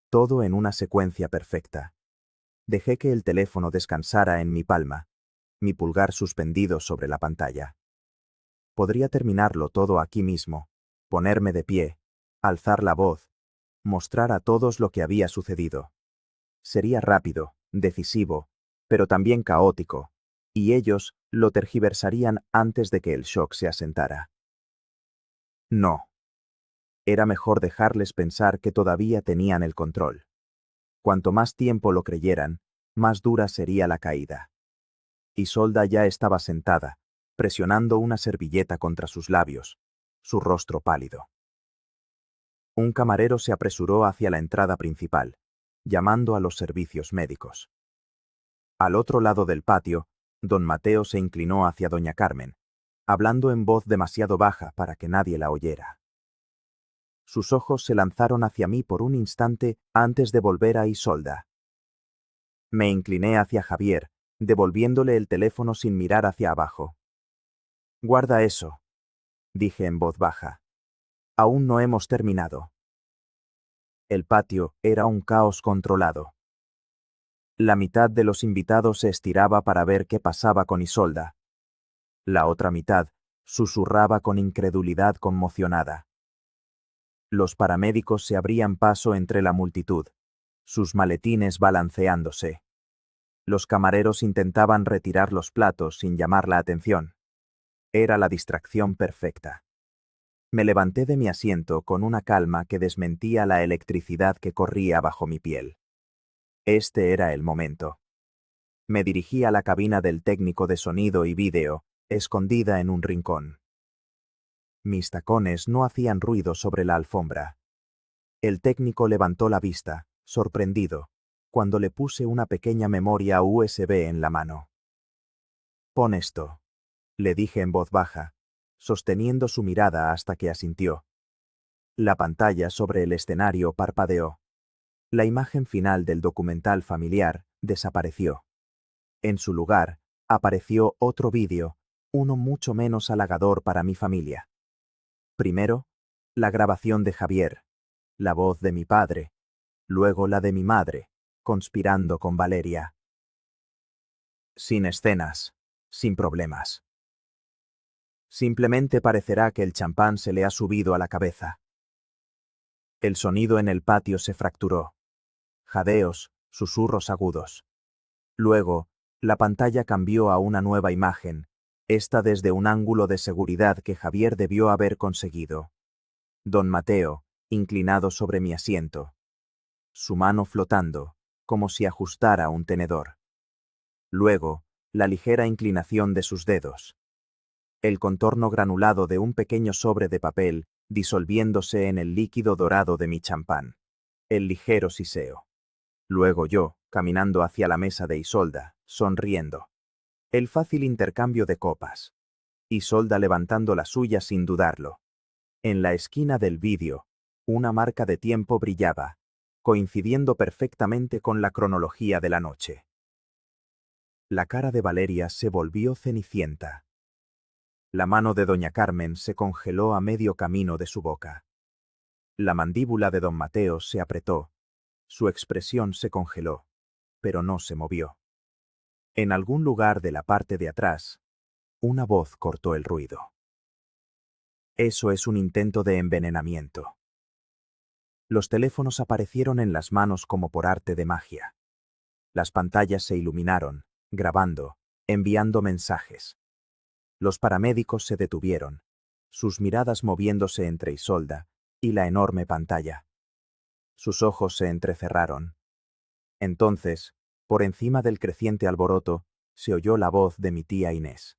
Todo en una secuencia perfecta. Dejé que el teléfono descansara en mi palma, mi pulgar suspendido sobre la pantalla. Podría terminarlo todo aquí mismo, ponerme de pie, alzar la voz, mostrar a todos lo que había sucedido. Sería rápido, decisivo, pero también caótico, y ellos lo tergiversarían antes de que el shock se asentara. No. Era mejor dejarles pensar que todavía tenían el control. Cuanto más tiempo lo creyeran, más dura sería la caída. Isolda ya estaba sentada, presionando una servilleta contra sus labios, su rostro pálido. Un camarero se apresuró hacia la entrada principal, llamando a los servicios médicos. Al otro lado del patio, don Mateo se inclinó hacia doña Carmen, hablando en voz demasiado baja para que nadie la oyera. Sus ojos se lanzaron hacia mí por un instante antes de volver a Isolda. Me incliné hacia Javier, devolviéndole el teléfono sin mirar hacia abajo. «Guarda eso», dije en voz baja. «Aún no hemos terminado». El patio era un caos controlado. La mitad de los invitados se estiraba para ver qué pasaba con Isolda. La otra mitad susurraba con incredulidad conmocionada. Los paramédicos se abrían paso entre la multitud, sus maletines balanceándose. Los camareros intentaban retirar los platos sin llamar la atención. Era la distracción perfecta. Me levanté de mi asiento con una calma que desmentía la electricidad que corría bajo mi piel. Este era el momento. Me dirigí a la cabina del técnico de sonido y vídeo, escondida en un rincón. Mis tacones no hacían ruido sobre la alfombra. El técnico levantó la vista, sorprendido, cuando le puse una pequeña memoria USB en la mano. «Pon esto», le dije en voz baja, sosteniendo su mirada hasta que asintió. La pantalla sobre el escenario parpadeó. La imagen final del documental familiar desapareció. En su lugar, apareció otro vídeo, uno mucho menos halagador para mi familia. Primero, la grabación de Javier, la voz de mi padre, luego la de mi madre, conspirando con Valeria. Sin escenas, sin problemas. Simplemente parecerá que el champán se le ha subido a la cabeza. El sonido en el patio se fracturó. Jadeos, susurros agudos. Luego, la pantalla cambió a una nueva imagen, esta desde un ángulo de seguridad que Javier debió haber conseguido. Don Mateo, inclinado sobre mi asiento. Su mano flotando, como si ajustara un tenedor. Luego, la ligera inclinación de sus dedos. El contorno granulado de un pequeño sobre de papel disolviéndose en el líquido dorado de mi champán. El ligero siseo. Luego yo, caminando hacia la mesa de Isolda, sonriendo. El fácil intercambio de copas. Isolda levantando la suya sin dudarlo. En la esquina del vídeo, una marca de tiempo brillaba, coincidiendo perfectamente con la cronología de la noche. La cara de Valeria se volvió cenicienta. La mano de doña Carmen se congeló a medio camino de su boca. La mandíbula de don Mateo se apretó. Su expresión se congeló, pero no se movió. En algún lugar de la parte de atrás, una voz cortó el ruido. Eso es un intento de envenenamiento. Los teléfonos aparecieron en las manos como por arte de magia. Las pantallas se iluminaron, grabando, enviando mensajes. Los paramédicos se detuvieron, sus miradas moviéndose entre Isolda y la enorme pantalla. Sus ojos se entrecerraron. Entonces, por encima del creciente alboroto, se oyó la voz de mi tía Inés.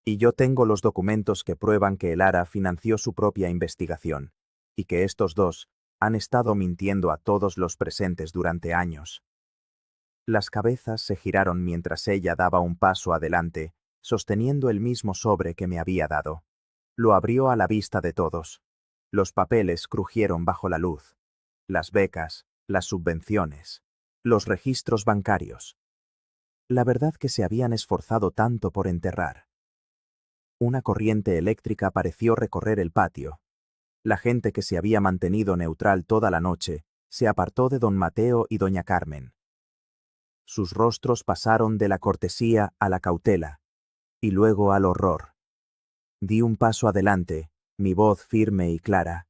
Y yo tengo los documentos que prueban que el ARA financió su propia investigación, y que estos dos han estado mintiendo a todos los presentes durante años. Las cabezas se giraron mientras ella daba un paso adelante, sosteniendo el mismo sobre que me había dado. Lo abrió a la vista de todos. Los papeles crujieron bajo la luz. Las becas, las subvenciones, los registros bancarios. La verdad que se habían esforzado tanto por enterrar. Una corriente eléctrica pareció recorrer el patio. La gente que se había mantenido neutral toda la noche se apartó de don Mateo y doña Carmen. Sus rostros pasaron de la cortesía a la cautela, y luego al horror. Di un paso adelante, mi voz firme y clara.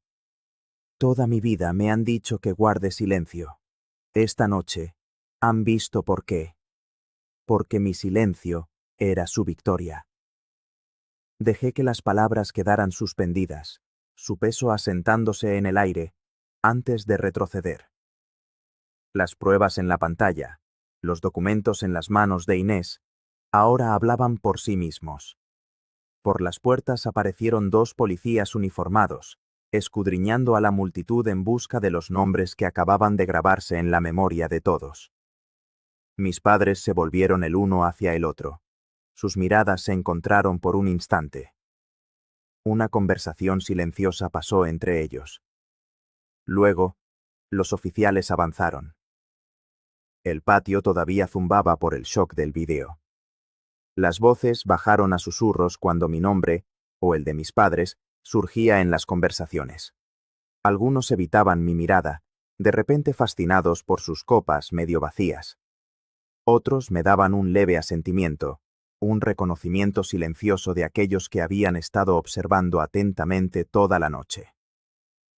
Toda mi vida me han dicho que guarde silencio. Esta noche, han visto por qué. Porque mi silencio era su victoria. Dejé que las palabras quedaran suspendidas, su peso asentándose en el aire, antes de retroceder. Las pruebas en la pantalla, los documentos en las manos de Inés, ahora hablaban por sí mismos. Por las puertas aparecieron dos policías uniformados, escudriñando a la multitud en busca de los nombres que acababan de grabarse en la memoria de todos. Mis padres se volvieron el uno hacia el otro. Sus miradas se encontraron por un instante. Una conversación silenciosa pasó entre ellos. Luego, los oficiales avanzaron. El patio todavía zumbaba por el shock del vídeo. Las voces bajaron a susurros cuando mi nombre, o el de mis padres, surgía en las conversaciones. Algunos evitaban mi mirada, de repente fascinados por sus copas medio vacías. Otros me daban un leve asentimiento, un reconocimiento silencioso de aquellos que habían estado observando atentamente toda la noche.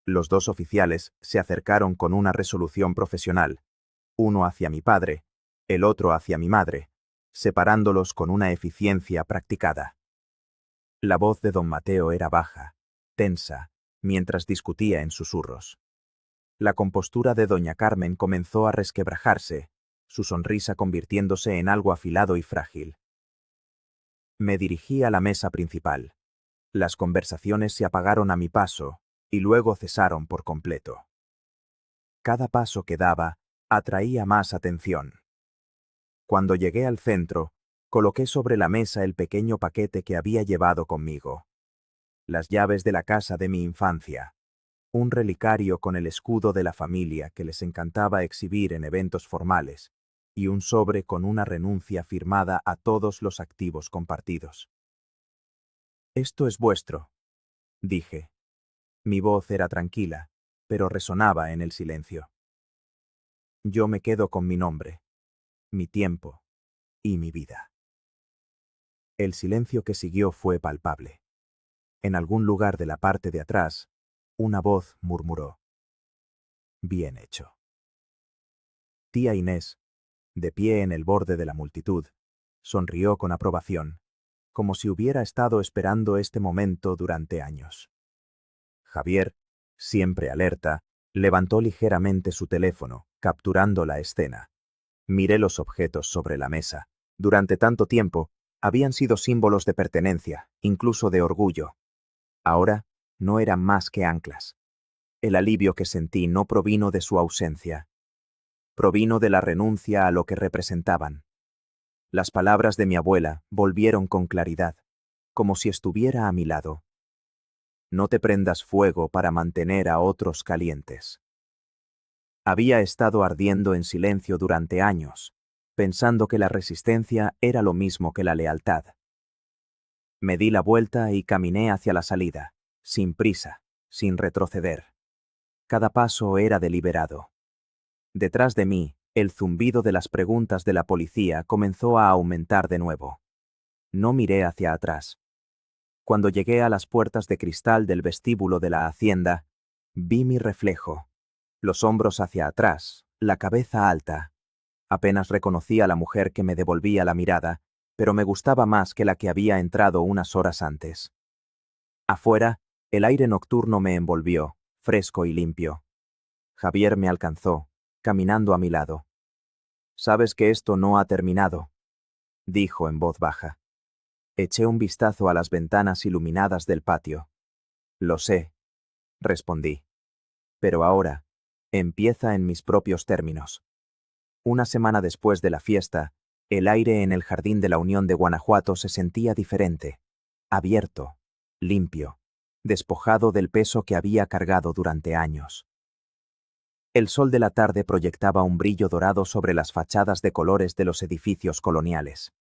Los dos oficiales se acercaron con una resolución profesional, uno hacia mi padre, el otro hacia mi madre, separándolos con una eficiencia practicada. La voz de don Mateo era baja, tensa, mientras discutía en susurros. La compostura de doña Carmen comenzó a resquebrajarse, su sonrisa convirtiéndose en algo afilado y frágil. Me dirigí a la mesa principal. Las conversaciones se apagaron a mi paso, y luego cesaron por completo. Cada paso que daba atraía más atención. Cuando llegué al centro, coloqué sobre la mesa el pequeño paquete que había llevado conmigo. Las llaves de la casa de mi infancia. Un relicario con el escudo de la familia que les encantaba exhibir en eventos formales, y un sobre con una renuncia firmada a todos los activos compartidos. «Esto es vuestro», dije. Mi voz era tranquila, pero resonaba en el silencio. Yo me quedo con mi nombre, mi tiempo y mi vida. El silencio que siguió fue palpable. En algún lugar de la parte de atrás, una voz murmuró: «Bien hecho». Tía Inés, de pie en el borde de la multitud, sonrió con aprobación, como si hubiera estado esperando este momento durante años. Javier, siempre alerta, levantó ligeramente su teléfono, capturando la escena. Miré los objetos sobre la mesa. Durante tanto tiempo, habían sido símbolos de pertenencia, incluso de orgullo. Ahora, no eran más que anclas. El alivio que sentí no provino de su ausencia. Provino de la renuncia a lo que representaban. Las palabras de mi abuela volvieron con claridad, como si estuviera a mi lado. No te prendas fuego para mantener a otros calientes. Había estado ardiendo en silencio durante años, pensando que la resistencia era lo mismo que la lealtad. Me di la vuelta y caminé hacia la salida, sin prisa, sin retroceder. Cada paso era deliberado. Detrás de mí, el zumbido de las preguntas de la policía comenzó a aumentar de nuevo. No miré hacia atrás. Cuando llegué a las puertas de cristal del vestíbulo de la hacienda, vi mi reflejo. Los hombros hacia atrás, la cabeza alta. Apenas reconocí a la mujer que me devolvía la mirada, pero me gustaba más que la que había entrado unas horas antes. Afuera, el aire nocturno me envolvió, fresco y limpio. Javier me alcanzó, caminando a mi lado. «Sabes que esto no ha terminado», dijo en voz baja. Eché un vistazo a las ventanas iluminadas del patio. «Lo sé», respondí. «Pero ahora, empieza en mis propios términos». Una semana después de la fiesta, el aire en el Jardín de la Unión de Guanajuato se sentía diferente, abierto, limpio, despojado del peso que había cargado durante años. El sol de la tarde proyectaba un brillo dorado sobre las fachadas de colores de los edificios coloniales.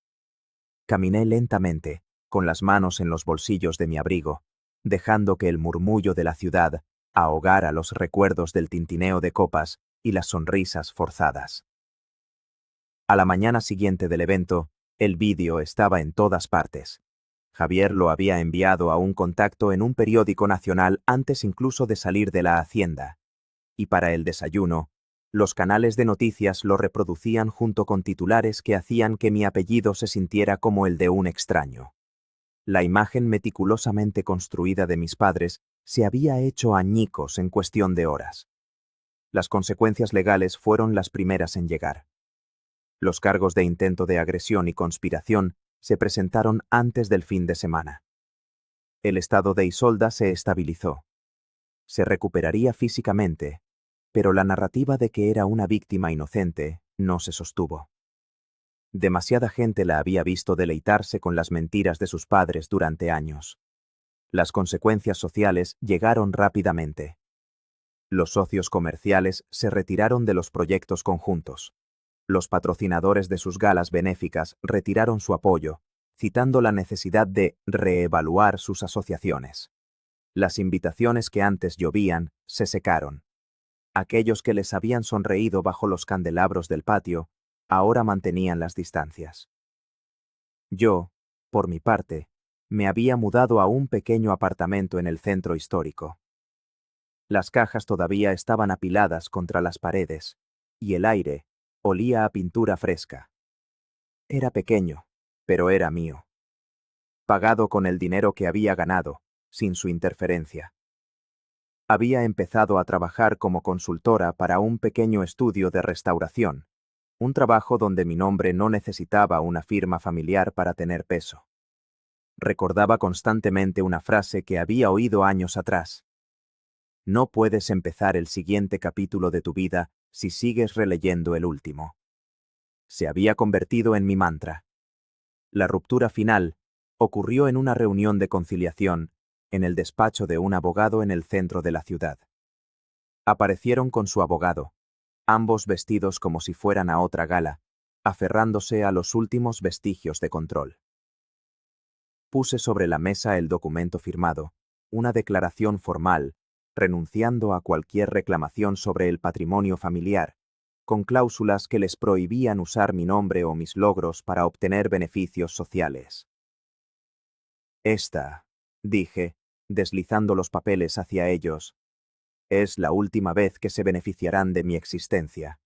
Caminé lentamente, con las manos en los bolsillos de mi abrigo, dejando que el murmullo de la ciudad ahogara los recuerdos del tintineo de copas y las sonrisas forzadas. A la mañana siguiente del evento, el vídeo estaba en todas partes. Javier lo había enviado a un contacto en un periódico nacional antes incluso de salir de la hacienda. Y para el desayuno, los canales de noticias lo reproducían junto con titulares que hacían que mi apellido se sintiera como el de un extraño. La imagen meticulosamente construida de mis padres se había hecho añicos en cuestión de horas. Las consecuencias legales fueron las primeras en llegar. Los cargos de intento de agresión y conspiración se presentaron antes del fin de semana. El estado de Isolda se estabilizó. Se recuperaría físicamente, pero la narrativa de que era una víctima inocente no se sostuvo. Demasiada gente la había visto deleitarse con las mentiras de sus padres durante años. Las consecuencias sociales llegaron rápidamente. Los socios comerciales se retiraron de los proyectos conjuntos. Los patrocinadores de sus galas benéficas retiraron su apoyo, citando la necesidad de reevaluar sus asociaciones. Las invitaciones que antes llovían se secaron. Aquellos que les habían sonreído bajo los candelabros del patio, ahora mantenían las distancias. Yo, por mi parte, me había mudado a un pequeño apartamento en el centro histórico. Las cajas todavía estaban apiladas contra las paredes, y el aire olía a pintura fresca. Era pequeño, pero era mío. Pagado con el dinero que había ganado, sin su interferencia. Había empezado a trabajar como consultora para un pequeño estudio de restauración, un trabajo donde mi nombre no necesitaba una firma familiar para tener peso. Recordaba constantemente una frase que había oído años atrás. No puedes empezar el siguiente capítulo de tu vida si sigues releyendo el último. Se había convertido en mi mantra. La ruptura final ocurrió en una reunión de conciliación en el despacho de un abogado en el centro de la ciudad. Aparecieron con su abogado, ambos vestidos como si fueran a otra gala, aferrándose a los últimos vestigios de control. Puse sobre la mesa el documento firmado, una declaración formal, renunciando a cualquier reclamación sobre el patrimonio familiar, con cláusulas que les prohibían usar mi nombre o mis logros para obtener beneficios sociales. Esta, dije, deslizando los papeles hacia ellos, es la última vez que se beneficiarán de mi existencia.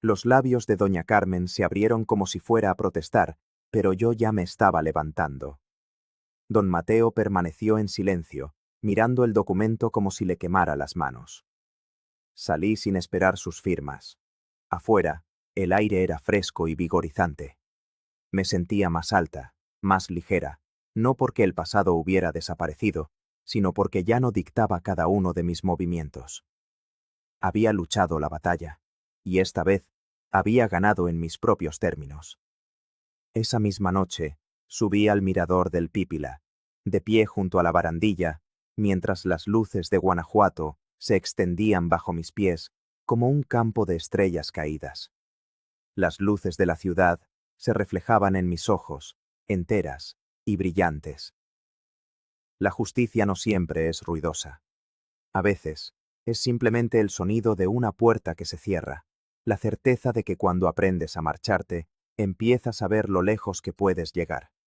Los labios de doña Carmen se abrieron como si fuera a protestar, pero yo ya me estaba levantando. Don Mateo permaneció en silencio, mirando el documento como si le quemara las manos. Salí sin esperar sus firmas. Afuera, el aire era fresco y vigorizante. Me sentía más alta, más ligera, no porque el pasado hubiera desaparecido, sino porque ya no dictaba cada uno de mis movimientos. Había luchado la batalla, y esta vez había ganado en mis propios términos. Esa misma noche, subí al mirador del Pípila, de pie junto a la barandilla, mientras las luces de Guanajuato se extendían bajo mis pies como un campo de estrellas caídas. Las luces de la ciudad se reflejaban en mis ojos, enteras y brillantes. La justicia no siempre es ruidosa. A veces, es simplemente el sonido de una puerta que se cierra, la certeza de que cuando aprendes a marcharte, empiezas a ver lo lejos que puedes llegar.